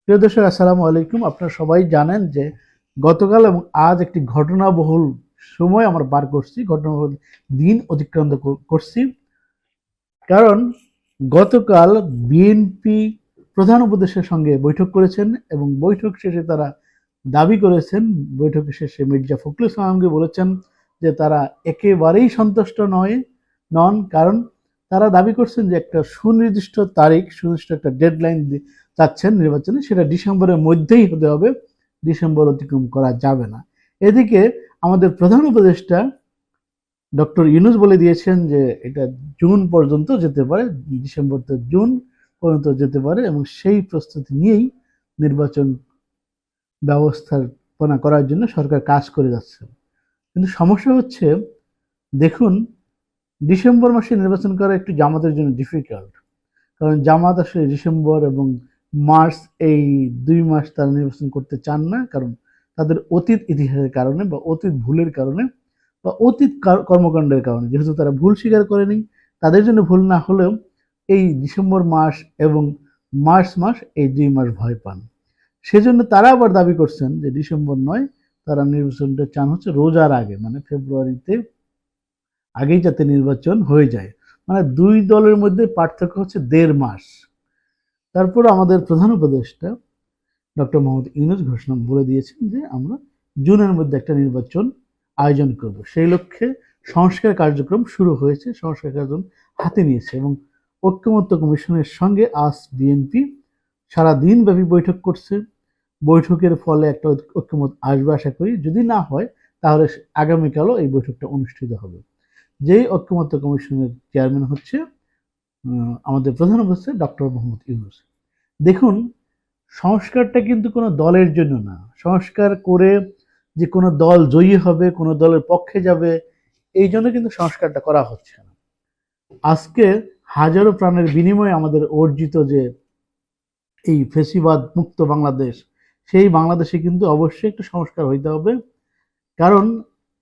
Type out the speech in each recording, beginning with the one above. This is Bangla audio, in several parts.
প্রিয় দর্শক, আসসালামু আলাইকুম। আপনারা সবাই জানেন যে গতকাল এবং আজ একটি ঘটনাবহুল সময় আমরা পার করছি, ঘটনাবহুল দিন অতিক্রান্ত করছি। কারণ গতকাল বিএনপি প্রধান উপদেষ্টার সঙ্গে বৈঠক করেছেন এবং বৈঠক শেষে তারা দাবি করেছেন, বৈঠক শেষে মির্জা ফখরুল ইসলামকে বলেছেন যে তারা একেবারেই সন্তুষ্ট নন। কারণ তারা দাবি করছেন যে একটা সুনির্দিষ্ট তারিখ, সুনির্দিষ্ট একটা ডেডলাইন চাচ্ছেন নির্বাচনে, সেটা ডিসেম্বরের মধ্যেই হতে হবে, ডিসেম্বর অতিক্রম করা যাবে না। এদিকে আমাদের প্রধান উপদেষ্টা ডক্টর ইউনূস বলে দিয়েছেন যে এটা জুন পর্যন্ত যেতে পারে, ডিসেম্বর তো জুন পর্যন্ত যেতে পারে, এবং সেই প্রস্তুতি নিয়েই নির্বাচন ব্যবস্থাপনা করার জন্য সরকার কাজ করে যাচ্ছে। কিন্তু সমস্যা হচ্ছে, দেখুন, ডিসেম্বর মাসে নির্বাচন করা একটু জামাতের জন্য ডিফিকাল্ট। কারণ জামাত আসলে ডিসেম্বর এবং মার্চ এই 2 মাস তারা নির্বাচন করতে চান না, কারণ তাদের অতীত ইতিহাসের কারণে বা অতীত ভুলের কারণে বা অতীত কর্মকাণ্ডের কারণে, যেহেতু তারা ভুল স্বীকার করেনি, তাদের জন্য ভুল না হলেও এই ডিসেম্বর মাস এবং মার্চ মাস এই 2 মাস ভয় পান। সেজন্য তারা আবার দাবি করছেন যে ডিসেম্বর নয়, তারা নির্বাচনটা চান হচ্ছে রোজার আগে, মানে ফেব্রুয়ারিতে আগেই যাতে নির্বাচন হয়ে যায়। মানে দুই দলের মধ্যে পার্থক্য হচ্ছে 1.5 মাস। তারপর আমাদের প্রধান উপদেষ্টা ডক্টর মোহাম্মদ ইউনূস ঘোষণা বলে দিয়েছেন যে আমরা জুনের মধ্যে একটা নির্বাচন আয়োজন করব। সেই লক্ষ্যে সংস্কার কার্যক্রম শুরু হয়েছে, সংস্কার কার্যক্রম হাতে নিয়েছে, এবং ঐক্যমত্য কমিশনের সঙ্গে আজ বিএনপি সারাদিন ব্যাপী বৈঠক করছে। বৈঠকের ফলে একটা ঐক্যমত আসবে আশা করি। যদি না হয় তাহলে আগামীকালও এই বৈঠকটা অনুষ্ঠিত হবে। যেই ঐক্যমত্য কমিশনের চেয়ারম্যান হচ্ছে আমাদের প্রধান উপদেষ্টা ডক্টর মোহাম্মদ ইউনূস। দেখুন, সংস্কারটা কিন্তু কোনো দলের জন্য না। সংস্কার করে যে কোনো দল জয়ী হবে, কোনো দলের পক্ষে যাবে, এই জন্য কিন্তু সংস্কারটা করা হচ্ছে না। আজকে হাজারো প্রাণের বিনিময়ে আমাদের অর্জিত যে এই ফেসিবাদ মুক্ত বাংলাদেশ, সেই বাংলাদেশে কিন্তু অবশ্যই একটু সংস্কার হইতে হবে। কারণ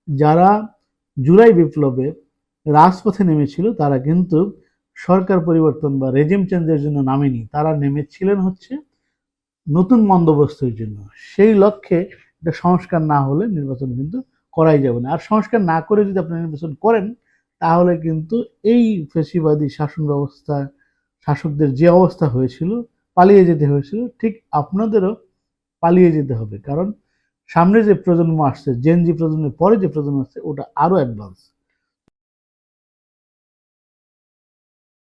যারা জুলাই বিপ্লবে রাজপথে নেমেছিল তারা কিন্তু সরকার পরিবর্তন বা রেজিম চেঞ্জের জন্য নামেনি, তারা নেমেছিলেন হচ্ছে নতুন বন্দোবস্তের জন্য। সেই লক্ষ্যে এটা সংস্কার না হলে নির্বাচন কিন্তু করাই যাবে না। আর সংস্কার না করে যদি আপনি নির্বাচন করেন, তাহলে কিন্তু এই ফ্যাসিবাদী শাসন ব্যবস্থা, শাসকদের যে অবস্থা হয়েছিল, পালিয়ে যেতে হয়েছিল, ঠিক আপনাদেরও পালিয়ে যেতে হবে। কারণ সামনে যে প্রজন্ম আসছে, জেন জি প্রজন্মের পরে যে প্রজন্ম আসছে, ওটা আরো অ্যাডভান্স।